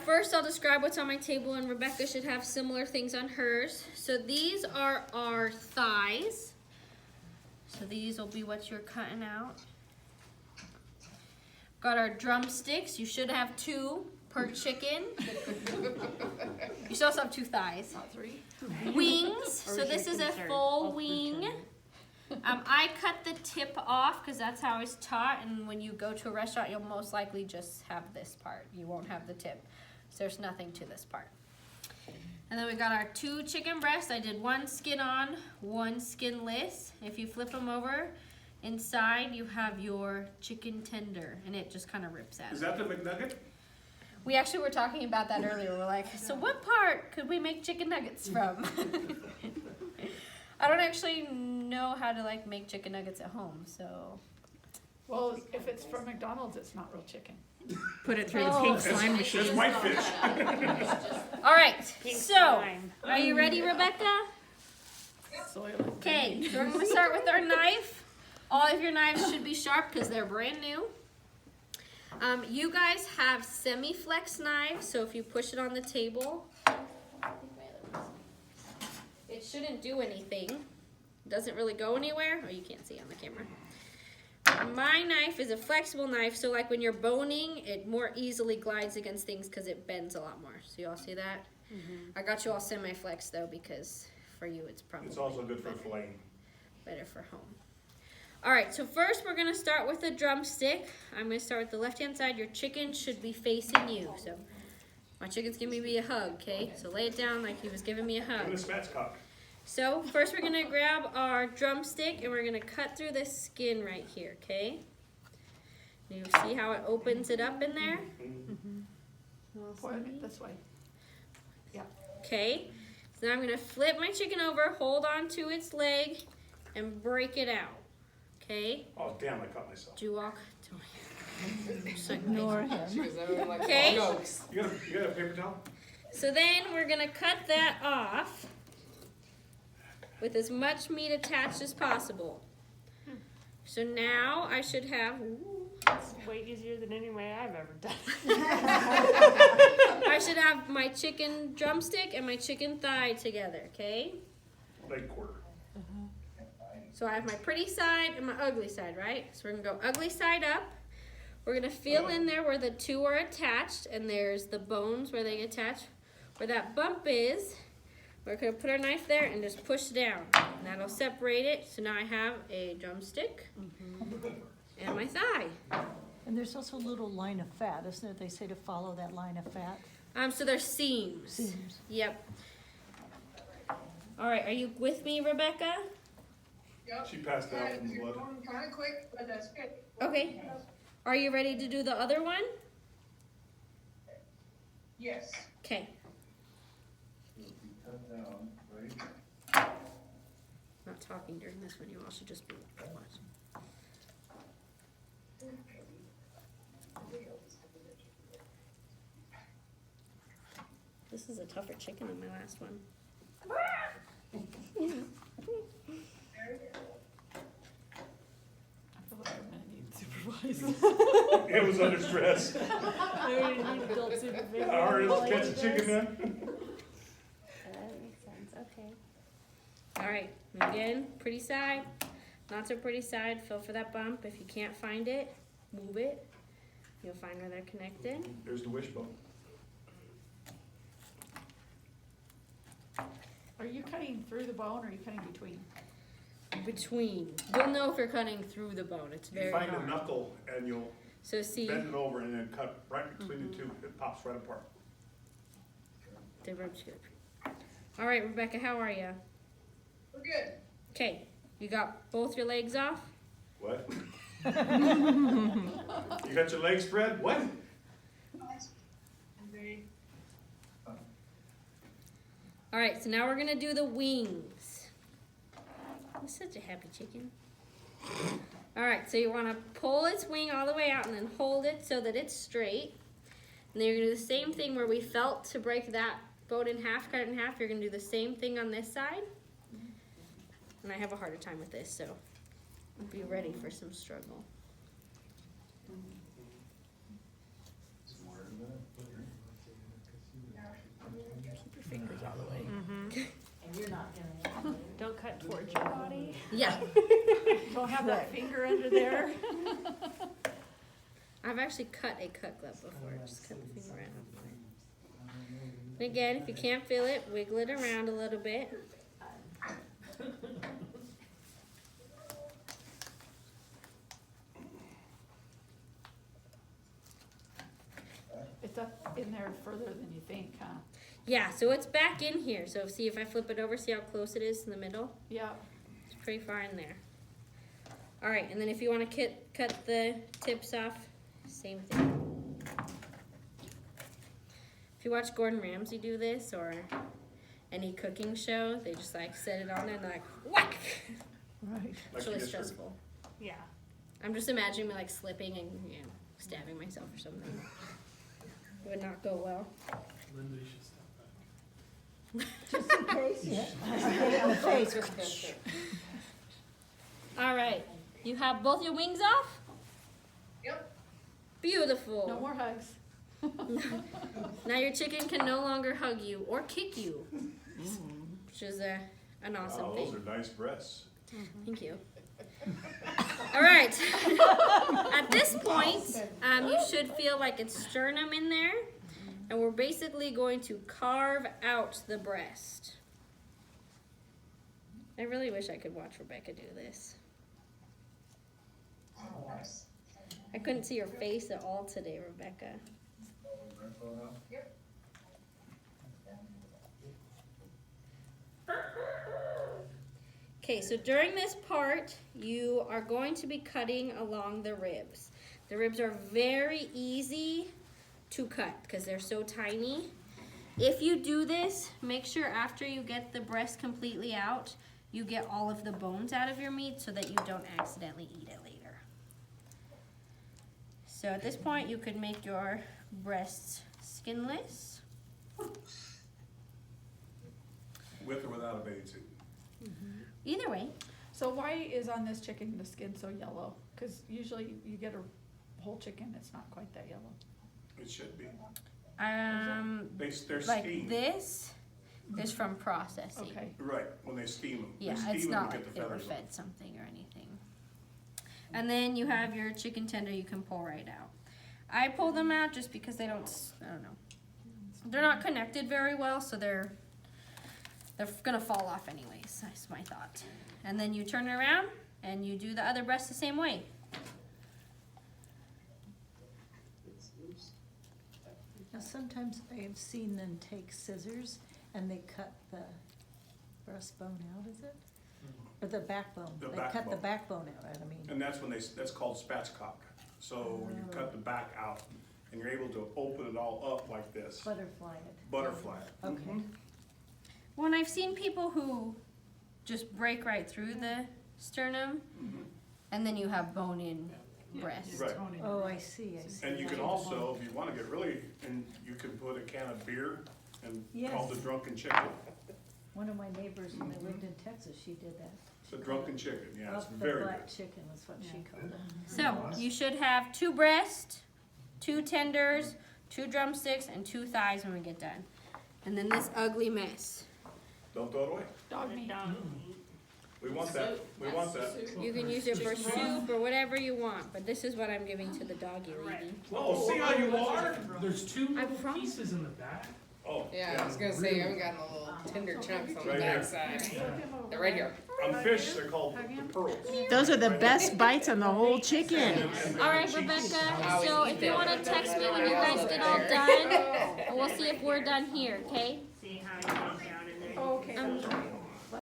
First, I'll describe what's on my table, and Rebecca should have similar things on hers. So these are our thighs. So these will be what you're cutting out. Got our drumsticks. You should have 2 per chicken. You should also have 2 thighs. Not 3. Wings. So this is a full wing. I cut the tip off because that's how I was taught, and when you go to a restaurant, you'll most likely just have this part. You won't have the tip. So there's nothing to this part. And then we got our 2 chicken breasts. I did 1 skin on, 1 skinless. If you flip them over, inside you have your chicken tender, and it just kind of rips out. Is that the McNugget? We actually were talking about that earlier. We're like, so what part could we make chicken nuggets from? I don't actually know how to like make chicken nuggets at home, so. Well, if it's from McDonald's, it's not real chicken. Put it through the pink slime It's machine. whitefish. All right, Pink so slime. are you ready, Rebecca? Soil and Okay, so we're gonna start with our knife. All of your knives should be sharp because they're brand new. You guys have semi-flex knives, so if you push it on the table, it shouldn't do anything. It doesn't really go anywhere. Oh, you can't see on the camera. My knife is a flexible knife, so like when you're boning, it more easily glides against things because it bends a lot more. So you all see that? I got you all semi-flex though because for you it's probably It's also good for filleting. better for home. All right, so first we're gonna start with the drumstick. I'm gonna start with the left-hand side. Your chicken should be facing you. So my chicken's giving me a hug, okay? So lay it down like he was giving me a And hug. the spatchcock. So first we're gonna grab our drumstick and we're gonna cut through this skin right here, okay? You see how it opens it up in there? point it this way. Okay, so now I'm gonna flip my chicken over, hold on to its leg, and break it out, okay? Oh, damn, I cut myself. Do you all, Ignore him. okay? You got a paper towel? So then we're gonna cut that off with as much meat attached as possible. So now I should have, It's way easier than any way I've ever done. I should have my chicken drumstick and my chicken thigh together, okay? Leg quarter. So I have my pretty side and my ugly side, right? So we're gonna go ugly side up. We're gonna feel in there where the 2 are attached, and there's the bones where they attach. Where that bump is, we're gonna put our knife there and just push down. And that'll separate it. So now I have a drumstick and my thigh. And there's also a little line of fat, isn't it? They say to follow that line of fat. So they're seams. Seams. Yep. All right, are you with me, Rebecca? She passed out from the blood. Kind of quick, but that's good. Okay. Are you ready to do the other one? Yes. Okay. Not talking during this one, you all should just be watching. This is a tougher chicken than my last one. I feel like I'm gonna need supervisors. It was under stress. I need adult supervision. All right, let's catch the chicken then. That makes sense, okay. All right, and again, pretty side, not so pretty side, feel for that bump. If you can't find it, move it. You'll find where they're connected. There's the wishbone. Are you cutting through the bone or are you cutting between? Between. You'll know if you're cutting through the bone, it's You very find a hard. knuckle and you'll So see, bend it over and then cut right between the 2. It pops right apart. they rub together. All right, Rebecca, how are you? We're good. Okay, you got both your legs off? What? You got your legs spread? What? All right, so now we're gonna do the wings. I'm such a happy chicken. All right, so you wanna pull its wing all the way out and then hold it so that it's straight. And then you're gonna do the same thing where we felt to break that bone in half, cut it in half. You're gonna do the same thing on this side. And I have a harder time with this, so be ready for some struggle. Yeah, Don't have that finger under there. I've actually cut a cut glove before. Just cut the finger out. And again, if you can't feel it, wiggle it around a little bit. It's up in there further than you think, huh? Yeah, so it's back in here. So see if I flip it over, see how close it is in the middle? Yeah. It's pretty far in there. All right, and then if you want to cut the tips off, same thing. If you watch Gordon Ramsay do this or any cooking show, they just like set it on there and they're like, whack! Right. It's really stressful. Yeah. I'm just imagining me like slipping and stabbing myself or something. It would not go well. Linda, you should stop that. Just in case, yeah. Get it in the face. All right, you have both your wings off? Yep. Beautiful. No more hugs. Now your chicken can no longer hug you or kick you, which is an awesome Wow, thing. those are nice breasts. Thank you. All right. At this point, you should feel like it's sternum in there, and we're basically going to carve out the breast. I really wish I could watch Rebecca do this. I couldn't see your face at all today, Rebecca. Yep. Okay, so during this part, you are going to be cutting along the ribs. The ribs are very easy to cut because they're so tiny. If you do this, make sure after you get the breast completely out, you get all of the bones out of your meat so that you don't accidentally eat it later. So at this point, you could make your breasts skinless. With or without a bathing suit. Either way. So why is on this chicken the skin so yellow? Because usually you get a whole chicken, it's not quite that yellow. It should be. They're Like steamed. this is from processing. Okay. Right, when they steam them. Yeah, They steam it's them not to like get they the were feathers off. fed something or anything. And then you have your chicken tender you can pull right out. I pull them out just because they don't, I don't know. They're not connected very well, so they're gonna fall off anyways, that's my thought. And then you turn it around and you do the other breast the same way. Now, sometimes I have seen them take scissors and they cut the breastbone out, is it? Or the backbone? The They cut the backbone. backbone out, I mean. And that's when that's called spatchcock. So you cut the back out and you're able to open it all up like this. Butterfly it. Butterfly. Okay. Well, and I've seen people who just break right through the sternum and then you have bone-in breast. Right. Oh, I see, I see. And you can also, if you wanna get really, and you can put a can of beer and call Yes. the drunken chicken. One of my neighbors, when they lived in Texas, she did that. It's a drunken chicken, yeah, it's Up the very black good. chicken was what she called it. So you should have 2 breasts, 2 tenders, 2 drumsticks, and 2 thighs when we get done. And then this ugly mess. Don't throw it away. Dog meat. We want that, we want that. You can use it for soup or whatever you want, but this is what I'm giving to the doggy lady. Oh, see how you are? There's two I little promise. pieces in the back. Oh, Yeah, I was gonna say, you haven't gotten the little tender chunks on the Right here. backside. They're right here. On fish, they're called the pearls. Those are the best bites on the whole chicken. All right, Rebecca, so if you want to text me when you guys get all There. done, and we'll see if we're done here, okay? See how it goes down in there. Oh, okay.